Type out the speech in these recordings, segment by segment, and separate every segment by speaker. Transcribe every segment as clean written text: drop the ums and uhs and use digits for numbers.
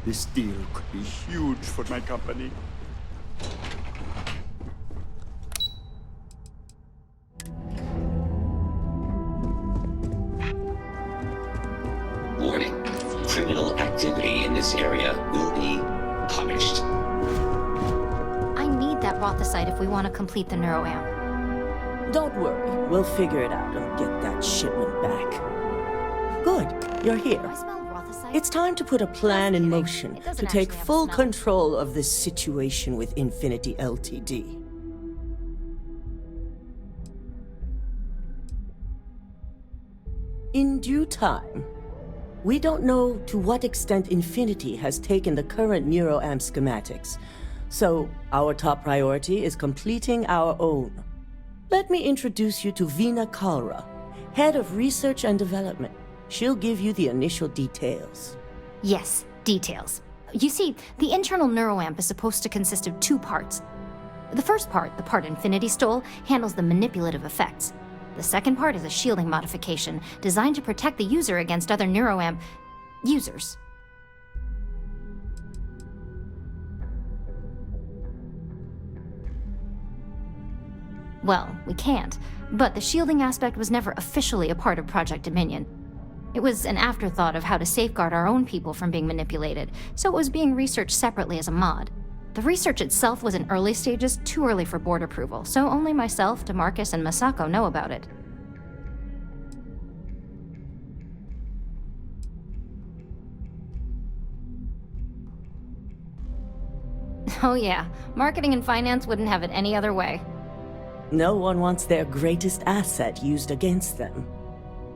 Speaker 1: This deal could be huge for my company.
Speaker 2: Warning. Criminal activity in this area will be punished.
Speaker 3: I need that rothicite if we want to complete the Neuroamp.
Speaker 4: Don't worry, we'll figure it out and get that shipment back. Good, you're
Speaker 3: Do I
Speaker 4: here.
Speaker 3: smell rothicite?
Speaker 4: It's time to put a plan in motion
Speaker 3: It doesn't
Speaker 4: to take
Speaker 3: actually have a
Speaker 4: full
Speaker 3: smell.
Speaker 4: control of this situation with Infinity Ltd. In due time. We don't know to what extent Infinity has taken the current Neuroamp schematics, so our top priority is completing our own. Let me introduce you to Veena III-a, Head of Research and Development. She'll give you the initial details.
Speaker 3: Yes, details. You see, the internal Neuroamp is supposed to consist of two parts. The first part, the part Infinity stole, handles the manipulative effects. The second part is a shielding modification designed to protect the user against other Neuroamp users. Well, we can't, but the shielding aspect was never officially a part of Project Dominion. It was an afterthought of how to safeguard our own people from being manipulated, so it was being researched separately as a mod. The research itself was in early stages, too early for board approval, so only myself, DeMarcus, and Masako know about it. Oh yeah, marketing and finance wouldn't have it any other way.
Speaker 4: No one wants their greatest asset used against them.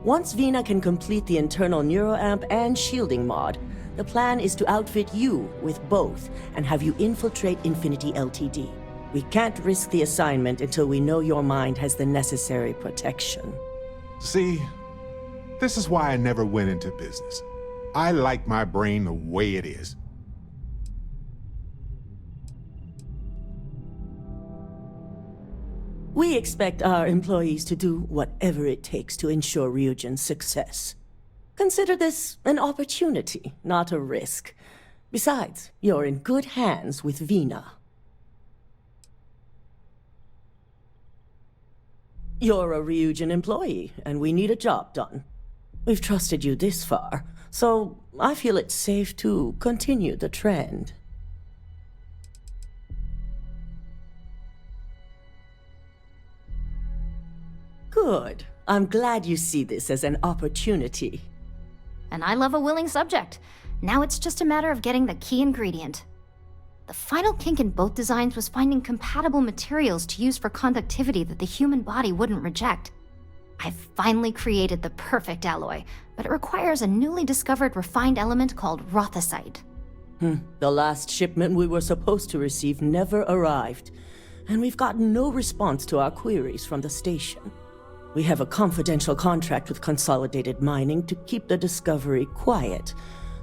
Speaker 4: Once Veena can complete the internal Neuroamp and shielding mod, the plan is to outfit you with both and have you infiltrate Infinity Ltd. We can't risk the assignment until we know your mind has the necessary protection.
Speaker 5: See, this is why I never went into business. I like my brain the way it is.
Speaker 4: We expect our employees to do whatever it takes to ensure Ryujin's success. Consider this an opportunity, not a risk. Besides, you're in good hands with Veena. You're a Ryujin employee, and we need a job done. We've trusted you this far, so I feel it's safe to continue the trend. Good. I'm glad you see this as an opportunity.
Speaker 3: And I love a willing subject. Now it's just a matter of getting the key ingredient. The final kink in both designs was finding compatible materials to use for conductivity that the human body wouldn't reject. I've finally created the perfect alloy, but it requires a newly discovered refined element called rothicite.
Speaker 4: The last shipment we were supposed to receive never arrived, and we've gotten no response to our queries from the station. We have a confidential contract with Consolidated Mining to keep the discovery quiet,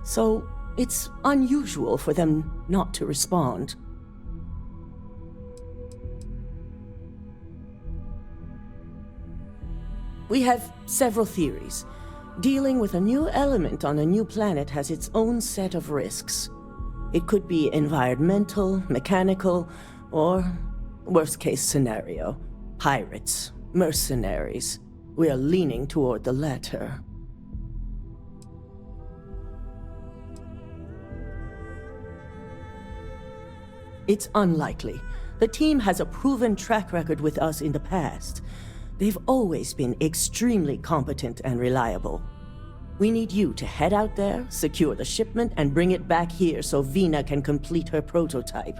Speaker 4: so it's unusual for them not to respond. We have several theories. Dealing with a new element on a new planet has its own set of risks. It could be environmental, mechanical, or, worst case scenario, pirates, mercenaries. We are leaning toward the latter. It's unlikely. The team has a proven track record with us in the past. They've always been extremely competent and reliable. We need you to head out there, secure the shipment, and bring it back here so Veena can complete her prototype.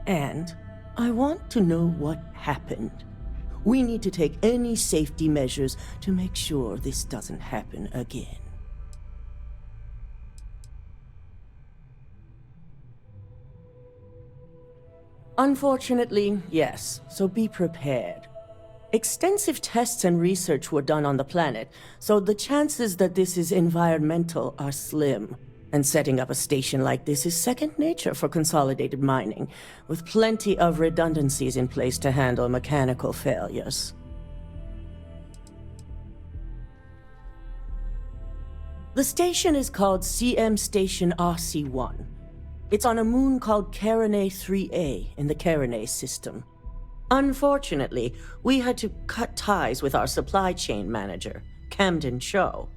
Speaker 4: And I want to know what happened. We need to take any safety measures to make sure this doesn't happen again. Unfortunately, yes, so be prepared. Extensive tests and research were done on the planet, so the chances that this is environmental are slim. And setting up a station like this is second nature for Consolidated Mining, with plenty of redundancies in place to handle mechanical failures. The station is called CM Station RC-1. It's on a moon called Carinae III-a in the Carinae System. Unfortunately, we had to cut ties with our supply chain manager, Camden Cho,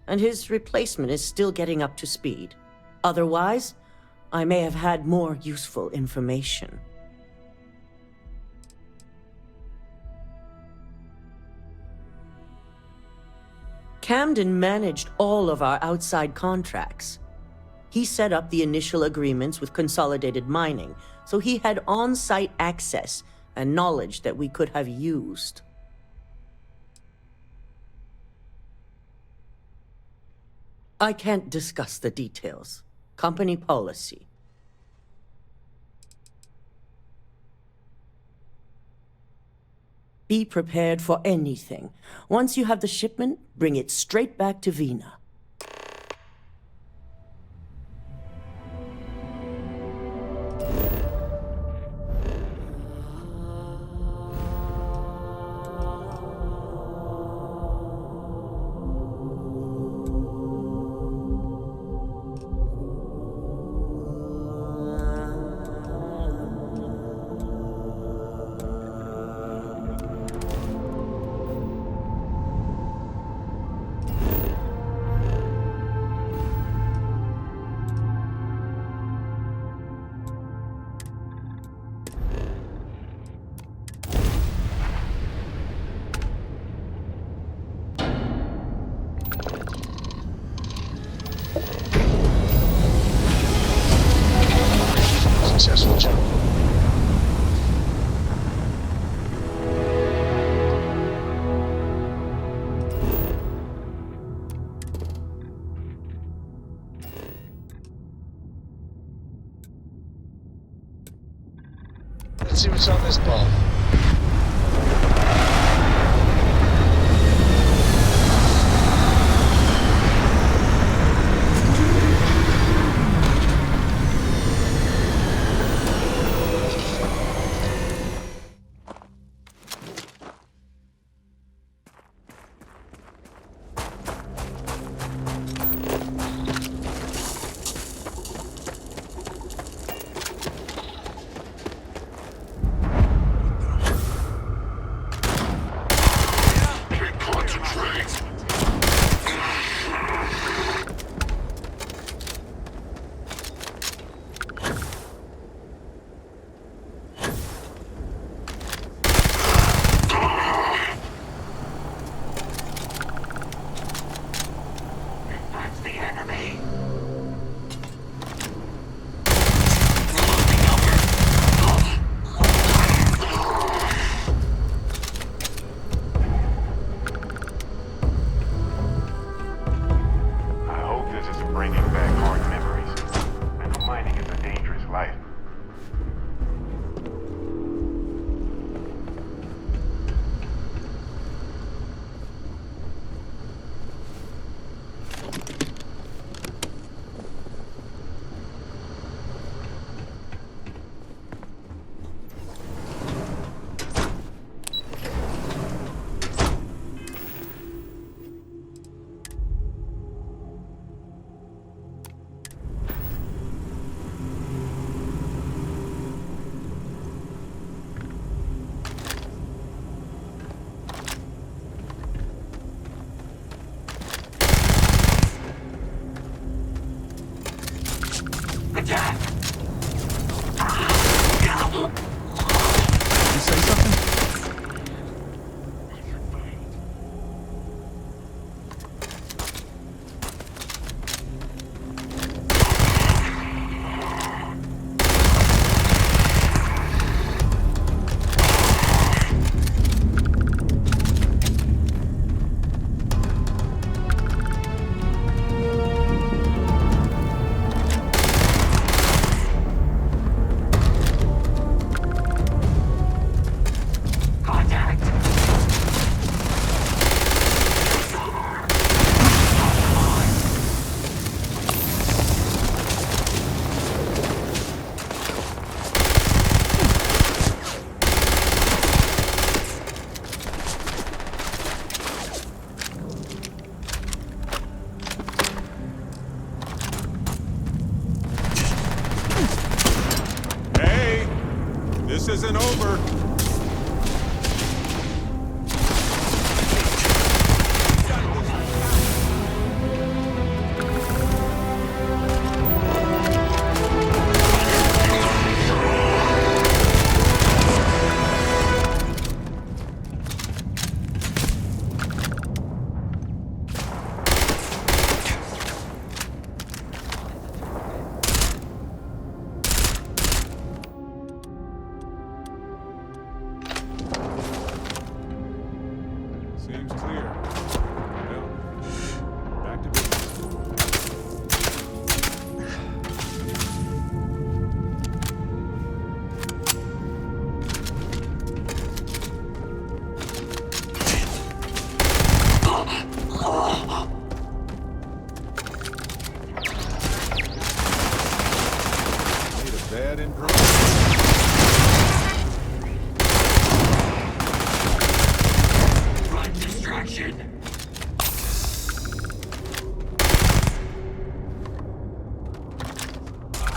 Speaker 4: and his replacement is still getting up to speed. Otherwise, I may have had more useful information. Camden managed all of our outside contracts. He set up the initial agreements with Consolidated Mining, so he had on-site access and knowledge that we could have used. I can't discuss the details. Company policy. Be prepared for anything. Once you have the shipment, bring it straight back to Veena.
Speaker 6: Successful jump. Let's see what's on this ball.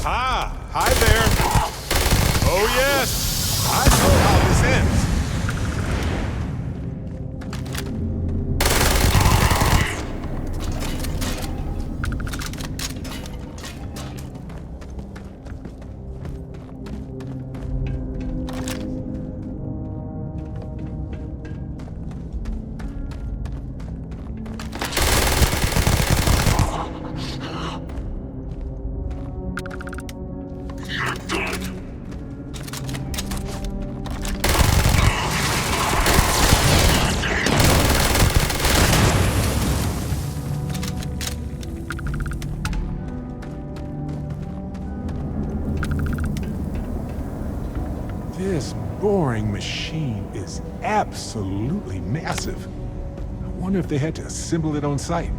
Speaker 5: Aha! Hi there! Oh yes! I know how this ends. This boring machine is absolutely massive. I wonder if they had to assemble it on site.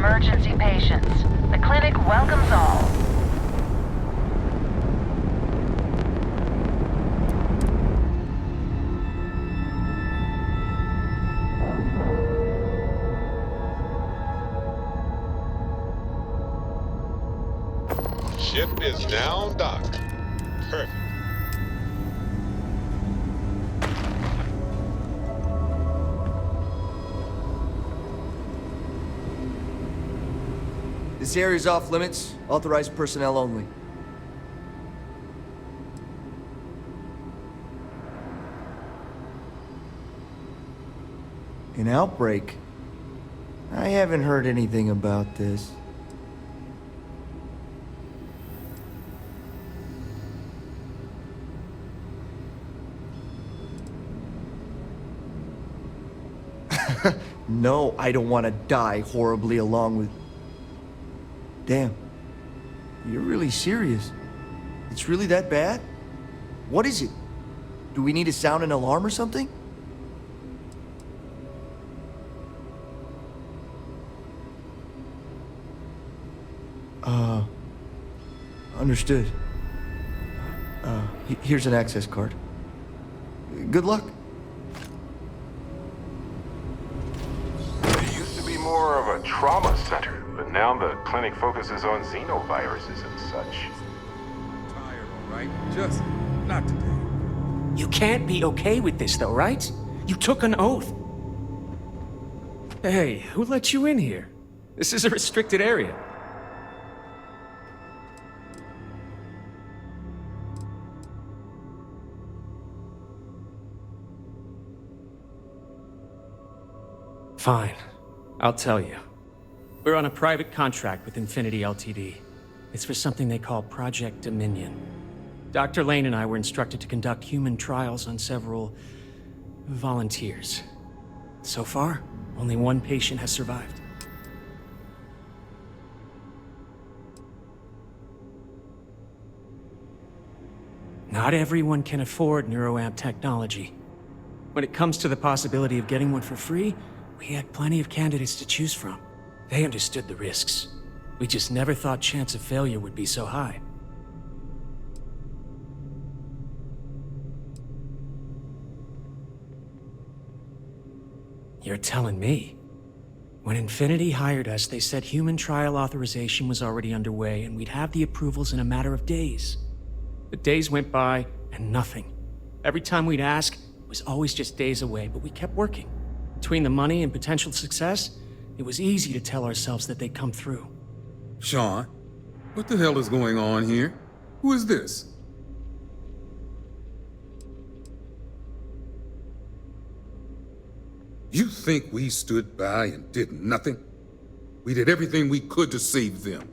Speaker 7: emergency patients. The clinic welcomes all.
Speaker 5: Ship is now docked. Perfect.
Speaker 8: This area's off limits. Authorized personnel only. An outbreak? I haven't heard anything about this. No, I don't want to die horribly along with... Damn. You're really serious. It's really that bad? What is it? Do we need to sound an alarm or something? Understood. Here's an access card. Good luck.
Speaker 9: It used to be more of a trauma center, but now the clinic focuses on xenoviruses and such.
Speaker 1: Tired, all right? Just not today.
Speaker 10: You can't be okay with this, though, right? You took an oath. Hey, who let you in here? This is a restricted area. Fine. I'll tell you. We're on a private contract with Infinity Ltd. It's for something they call Project Dominion. Dr. Lane and I were instructed to conduct human trials on several volunteers. So far, only one patient has survived. Not everyone can afford Neuroamp technology. When it comes to the possibility of getting one for free, we had plenty of candidates to choose from. They understood the risks. We just never thought chance of failure would be so high. You're telling me? When Infinity hired us, they said human trial authorization was already underway and we'd have the approvals in a matter of days. The days went by and nothing. Every time we'd ask, it was always just days away, but we kept working. Between the money and potential success, it was easy to tell ourselves that they'd come through.
Speaker 1: Sean, what the hell is going on here? Who is this? You think we stood by and did nothing? We did everything we could to save them.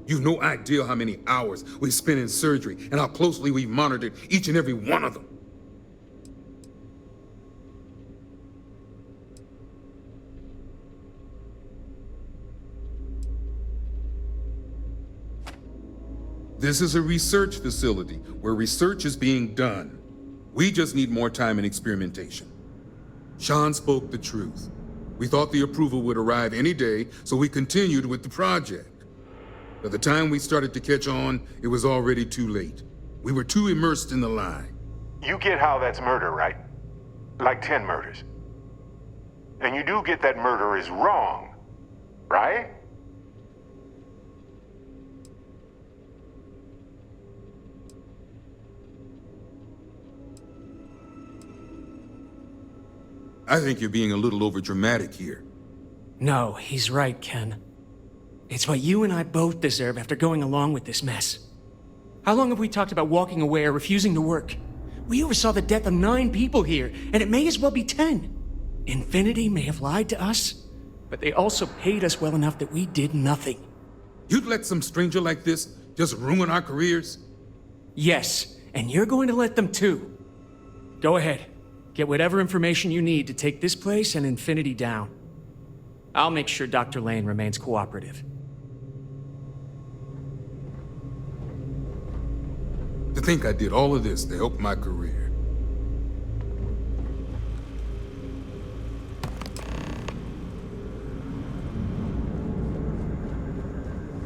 Speaker 1: You've no idea how many hours we spent in surgery and how closely we monitored each and every one of them. This is a research facility where research is being done. We just need more time and experimentation. Sean spoke the truth. We thought the approval would arrive any day, so we continued with the project. By the time we started to catch on, it was already too late. We were too immersed in the lie.
Speaker 9: You get how that's murder, right? Like 10 murders. And you do get that murder is wrong, right?
Speaker 1: I think you're being a little overdramatic here.
Speaker 10: No, he's right, Ken. It's what you and I both deserve after going along with this mess. How long have we talked about walking away or refusing to work? We oversaw the death of 9 people here, and it may as well be 10. Infinity may have lied to us, but they also paid us well enough that we did nothing.
Speaker 1: You'd let some stranger like this just ruin our careers?
Speaker 10: Yes, and you're going to let them too. Go ahead. Get whatever information you need to take this place and Infinity down. I'll make sure Dr. Lane remains cooperative.
Speaker 1: To think I did all of this to help my career.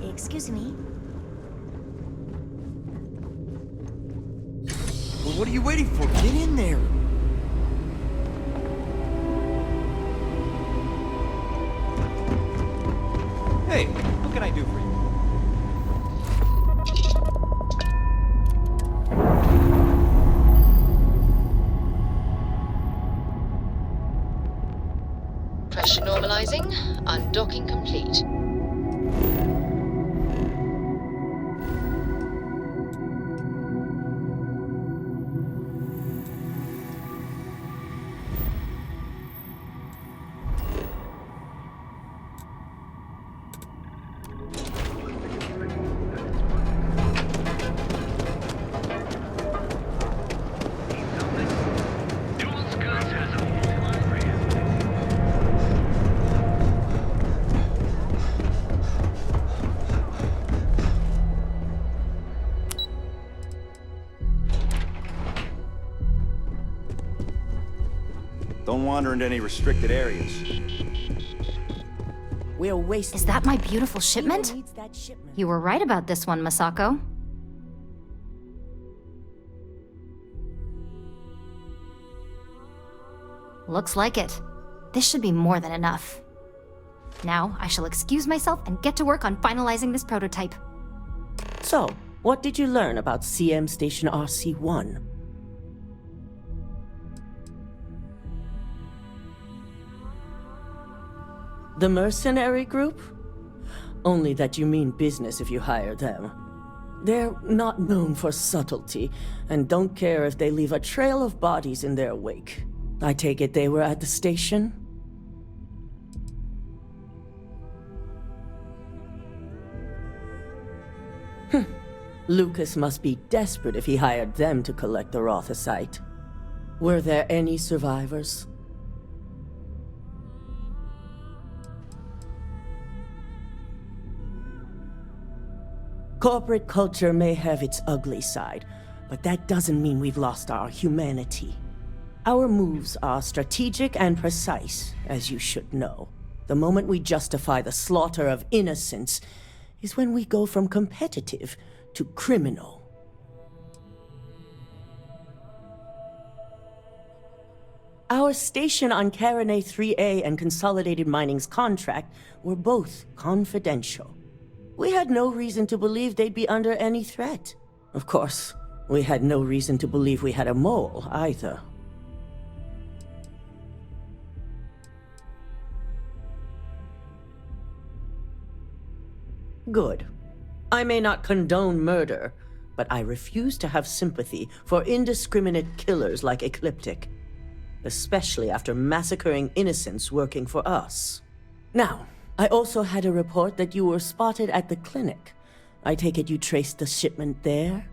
Speaker 11: Excuse me.
Speaker 8: Well, what are you waiting for? Get in there.
Speaker 12: Hey, what can I do for you?
Speaker 13: Pressure normalizing. Undocking complete.
Speaker 12: Don't wander into any restricted areas.
Speaker 4: We're wasting.
Speaker 3: Is that my beautiful shipment?
Speaker 4: Needs that shipment.
Speaker 3: You were right about this one, Masako. Looks like it. This should be more than enough. Now, I shall excuse myself and get to work on finalizing this prototype.
Speaker 4: So, what did you learn about CM Station RC-1? The mercenary group? Only that you mean business if you hire them. They're not known for subtlety, and don't care if they leave a trail of bodies in their wake. I take it they were at the station? Lucas must be desperate if he hired them to collect the rothicite. Were there any survivors? Corporate culture may have its ugly side, but that doesn't mean we've lost our humanity. Our moves are strategic and precise, as you should know. The moment we justify the slaughter of innocents is when we go from competitive to criminal. Our station on Carinae III-a and Consolidated Mining's contract were both confidential. We had no reason to believe they'd be under any threat. Of course, we had no reason to believe we had a mole, either. Good. I may not condone murder, but I refuse to have sympathy for indiscriminate killers like Ecliptic, especially after massacring innocents working for us. Now, I also had a report that you were spotted at the clinic. I take it you traced the shipment there?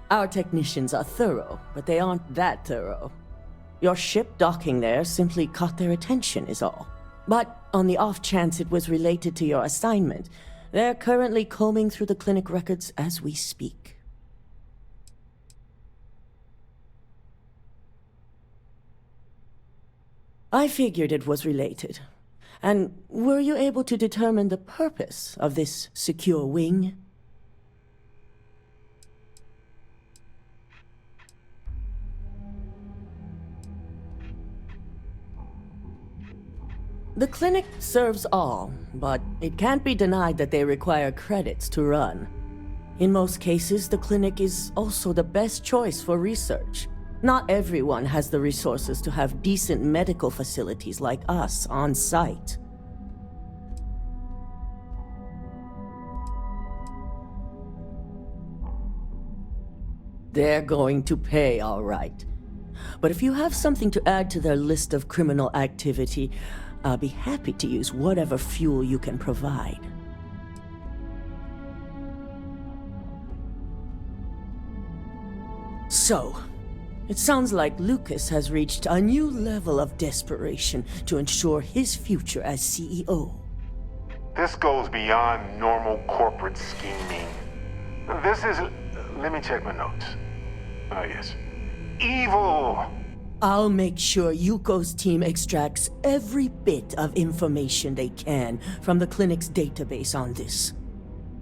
Speaker 4: Our technicians are thorough, but they aren't that thorough. Your ship docking there simply caught their attention is all. But on the off chance it was related to your assignment, they're currently combing through the clinic records as we speak. I figured it was related. And were you able to determine the purpose of this secure wing? The clinic serves all, but it can't be denied that they require credits to run. In most cases, the clinic is also the best choice for research. Not everyone has the resources to have decent medical facilities like us on site. They're going to pay, all right. But if you have something to add to their list of criminal activity, I'll be happy to use whatever fuel you can provide. So, it sounds like Lucas has reached a new level of desperation to ensure his future as CEO.
Speaker 9: This goes beyond normal corporate scheming. This is... let me check my notes. Oh, yes. Evil!
Speaker 4: I'll make sure Yuko's team extracts every bit of information they can from the clinic's database on this.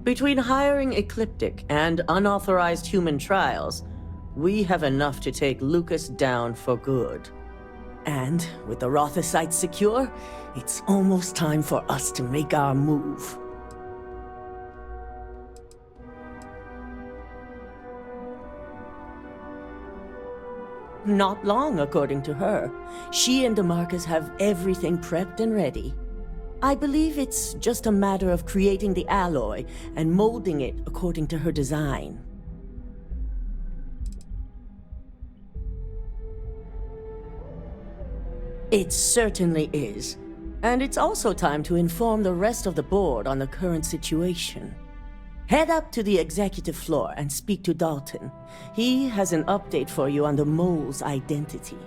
Speaker 4: Between hiring Ecliptic and unauthorized human trials, we have enough to take Lucas down for good. And with the rothicite secure, it's almost time for us to make our move. Not long, according to her. She and DeMarcus have everything prepped and ready. I believe it's just a matter of creating the alloy and molding it according to her design. It certainly is. And it's also time to inform the rest of the board on the current situation. Head up to the executive floor and speak to Dalton. He has an update for you on the mole's identity.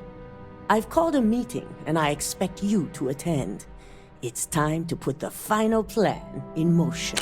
Speaker 4: I've called a meeting, and I expect you to attend. It's time to put the final plan in motion.